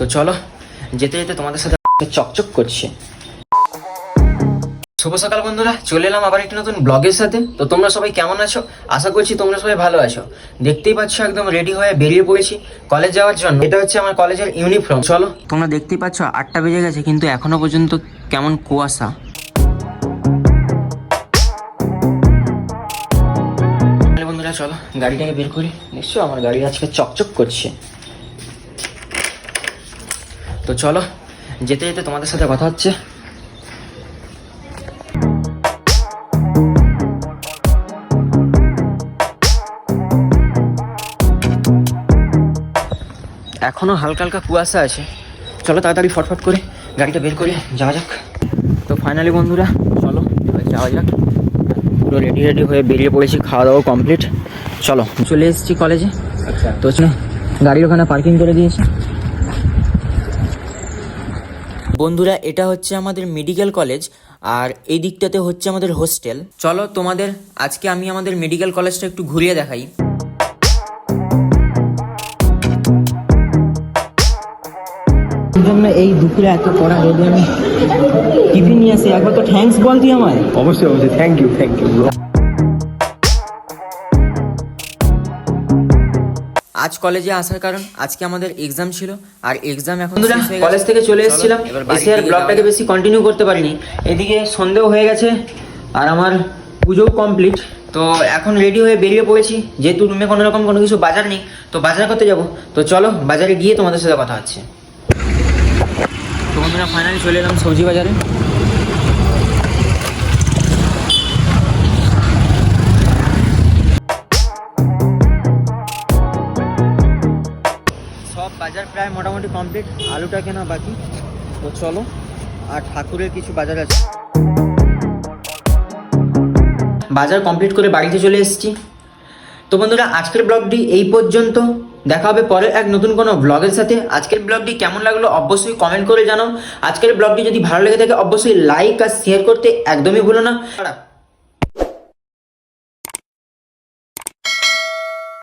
তো চলো যেতে যেতে তোমাদের সাথে চকচক করছে। শুভ সকাল বন্ধুরা, চলে এলাম আবার একটি নতুন ব্লগের সাথে। তো তোমরা সবাই কেমন আছো? আশা করছি তোমরা সবাই ভালো আছো। দেখতেই পাচ্ছ একদম রেডি হয়ে বেরিয়ে পড়েছি কলেজ যাওয়ার জন্য। এটা হচ্ছে আমার কলেজের ইউনিফর্ম। চলো, তোমরা দেখতেই পাচ্ছ 8টা বেজে গেছে, কিন্তু এখনো পর্যন্ত কেমন কুয়াশা। বন্ধুরা চলো গাড়িটাকে বের করি। দেখছো আমার গাড়ি আজকে চকচক করছে। তো চলো যেতে যেতে তোমাদের সাথে কথা হচ্ছে। এখনো হালকা হালকা কুয়াশা আছে। চলো তাড়াতাড়ি ফটফট করে গাড়িটা বের করে যাওয়া যাক। তো ফাইনালি বন্ধুরা চলো এবার যাওয়া যাক। পুরো রেডি হয়ে বেরিয়ে পড়েছি, খাওয়া দাওয়া কমপ্লিট। চলো চলে এসেছি কলেজে। আচ্ছা, তো গাড়ি ওখানে পার্কিং করে দিয়েছি। বন্ধুরা এটা হচ্ছে আমাদের মেডিকেল কলেজ, আর এই দিকটাতে হচ্ছে আমাদের হোস্টেল। চলো তোমাদের আজকে আমি আমাদের মেডিকেল কলেজটা একটু ঘুরিয়ে দেখাই। এই দুপুরে এত পড়া রোদে আমি টিফিন নিয়ে আসি। একবার তো থ্যাঙ্কস বল তুই আমায়। অবশ্যই থ্যাংক ইউ আজ কলেজে আসার কারণ আজকে আমাদের এক্সাম ছিল, আর এক্সাম এখন কলেজ থেকে চলে এসেছিলাম। এসে আর ব্লগটাকে বেশি কন্টিনিউ করতে পারিনি। এদিকে সন্দেহ হয়ে গেছে আর আমার পুজোও কমপ্লিট। তো এখন রেডি হয়ে বেরিয়ে পড়েছি, যেহেতু রুমে কোনো রকম কোনো কিছু বাজার নেই, তো বাজার করতে যাব। তো চলো বাজারে গিয়ে তোমাদের সাথে কথা হচ্ছে। তো বন্ধুরা ফাইনালি চলে এলাম সবজি বাজারে। সব বাজার প্রায় মোটামুটি কমপ্লিট, আলুটা কেনা বাকি। তো চলো, আর ঠাকুরের কিছু বাজার আছে। বাজার কমপ্লিট করে বাড়িতে চলে এসেছি। তো বন্ধুরা আজকের ব্লগটি এই পর্যন্ত। দেখা হবে পরে এক নতুন কোনো ব্লগের সাথে। আজকের ব্লগটি কেমন লাগলো অবশ্যই কমেন্ট করে জানাও। আজকের ব্লগটি যদি ভালো লেগে থাকে অবশ্যই লাইক আর শেয়ার করতে একদমই ভুলো না।